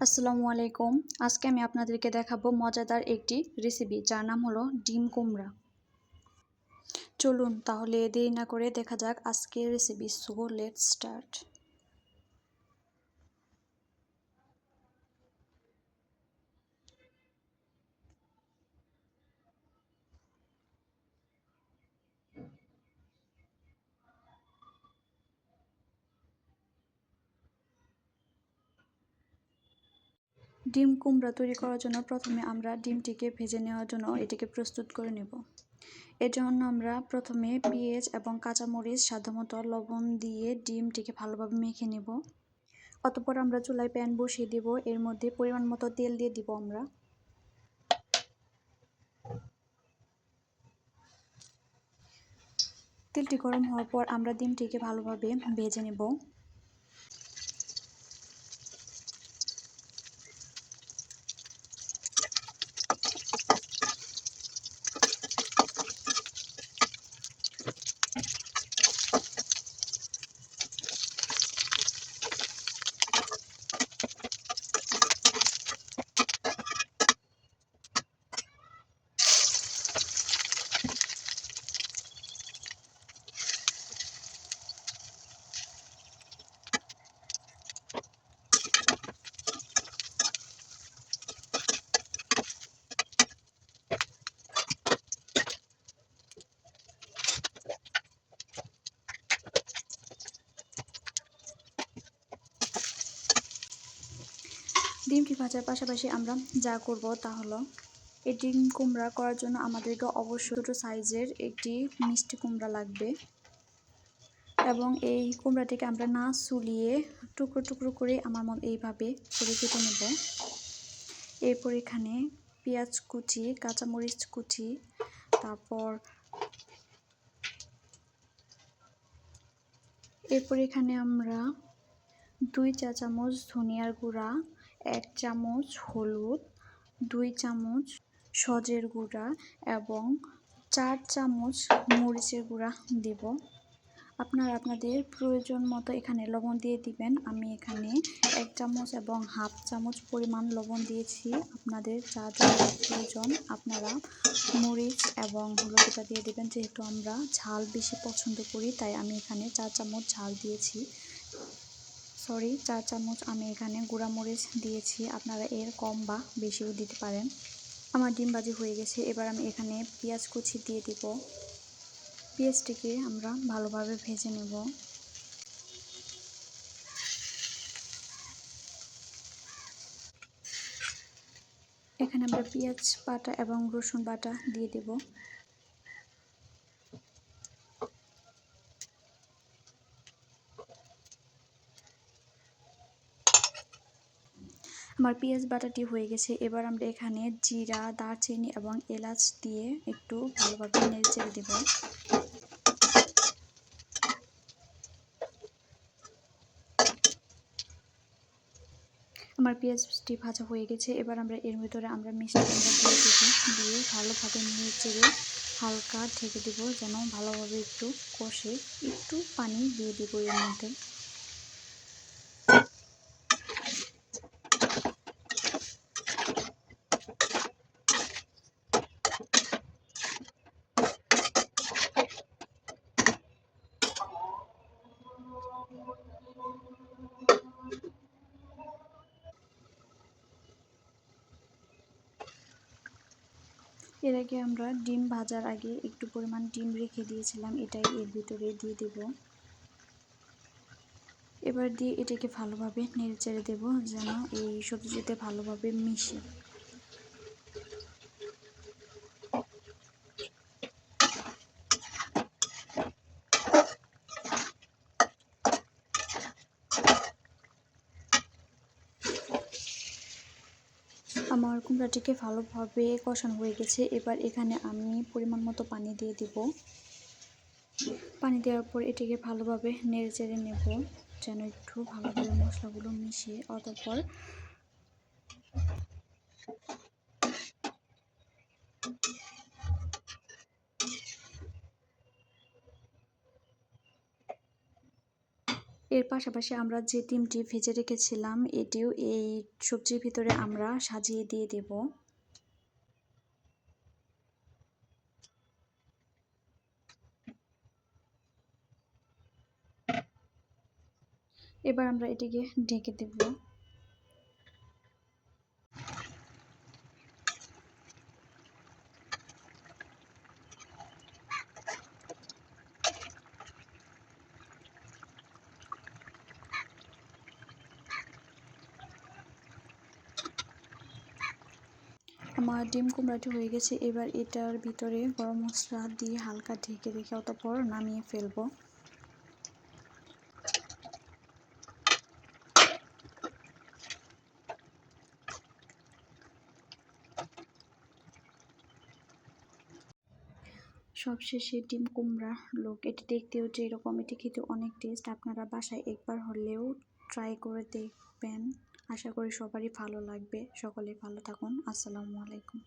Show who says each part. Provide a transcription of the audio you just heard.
Speaker 1: আসসালামু আলাইকুম। আজকে আমি আপনাদেরকে দেখাবো মজাদার একটি রেসিপি যার নাম হলো ডিম কুমড়া। চলুন তাহলে দেরি না করে দেখা যাক আজকের রেসিপি। So let's start. ডিম কুমড়া তৈরি করার জন্য প্রথমে আমরা ডিমটিকে ভেজে নেওয়ার জন্য এটিকে প্রস্তুত করে নেব। এর জন্য আমরা প্রথমে পেঁয়াজ এবং কাঁচামরিচ সাধারণত লবণ দিয়ে ডিমটিকে ভালোভাবে মেখে নেব। অতঃপর আমরা চুলায় প্যান বসিয়ে দেব, এর মধ্যে পরিমাণ মতো তেল দিয়ে দিব। আমরা তেলটি গরম হওয়ার পর আমরা ডিমটিকে ভালোভাবে ভেজে নেব। ডিমটি ভাজার পাশাপাশি আমরা যা করব তা হলো, এই ডিম কুমড়া করার জন্য আমাদেরকে অবশ্যই ছোটো সাইজের একটি মিষ্টি কুমড়া লাগবে এবং এই কুমড়াটিকে আমরা না সুলিয়ে টুকরো টুকরো করে আমার এইভাবে করে কেটে নেব। এরপর এখানে পেঁয়াজ কুচি, কাঁচামরিচ কুচি, এরপর এখানে আমরা 2 চা চামচ ধনিয়ার গুঁড়া, 1 চামচ হলুদ, 2 চামচ সজের গুঁড়া এবং 4 চামচ মরিচের গুঁড়া দেব। আপনারা আপনাদের প্রয়োজন মতো এখানে লবণ দিয়ে দিবেন। আমি এখানে 1 চামচ এবং হাফ চামচ পরিমাণ লবণ দিয়েছি। আপনাদের যা যা প্রয়োজন আপনারা মরিচ এবং হলুদটা দিয়ে দেবেন। যেহেতু আমরা ঝাল বেশি পছন্দ করি তাই আমি এখানে 4 চামচ ঝাল দিয়েছি। 4 চামচ আমি এখানে গুঁড়া মরিচ দিয়েছি। আপনারা এর কম বা বেশিও দিতে পারেন। আমার ডিম ভাজি হয়ে গেছে। এবার আমি এখানে পেঁয়াজ কুচি দিয়ে দিব। পেঁয়াজটিকে আমরা ভালোভাবে ভেজে নেব। এখানে আমরা পেঁয়াজ বাটা এবং রসুন বাটা দিয়ে দেব। আমার পেঁয়াজ বাটাটি হয়ে গেছে। এবার আমরা এখানে জিরা, দারচিনি এবং এলাচ দিয়ে একটু ভালোভাবে নেড়ে দেব। আমার পেঁয়াজটি ভাজা হয়ে গেছে। এবার আমরা এর ভিতরে মিষ্টি কুমড়া দিয়ে দেব, দিয়ে ভালোভাবে নেড়ে হালকা ঢেকে দেব যেন ভালোভাবে একটু কষে। একটু পানি দিয়ে দেব এর মধ্যে। এর আগে আমরা ডিম ভাজার আগে একটু পরিমাণ ডিম রেখে দিয়েছিলাম, এটাই এর ভিতরে দিয়ে দেব। এবার দিয়ে এটাকে ভালোভাবে নেড়েচেড়ে দেব যেন এই সবজিতে ভালোভাবে মিশে। আমার কুমড়াটিকে ভালোভাবে কষানো হয়ে গেছে। এবার এখানে আমি পরিমাণ মতো পানি দিয়ে দিব। পানি দেওয়ার পর এটিকে ভালোভাবে নেড়েচেড়ে নেব যেন একটু ভালোভাবে মশলাগুলো মিশে। অতঃপর এর পাশাপাশি আমরা যে ডিমটি ভেজে রেখেছিলাম এটিও এই সবজির ভিতরে আমরা সাজিয়ে দিয়ে দেব। এবার আমরা এটিকে ঢেকে দেব। আমার ডিম কুমড়াটি হয়ে গেছে। এবার এটার ভিতরে গরম মশলা দিয়ে হালকা ঢেকে রেখে অতঃপর নামিয়ে ফেলবো। সবশেষে ডিম কুমড়া লোক, এটি দেখতেও যেরকম, এটি খেতে অনেক টেস্ট। আপনারা বাসায় একবার হলেও ট্রাই করে দেখবেন। আশা করি সবারই ভালো লাগবে। সকলে ভালো থাকুন। আসসালামু আলাইকুম।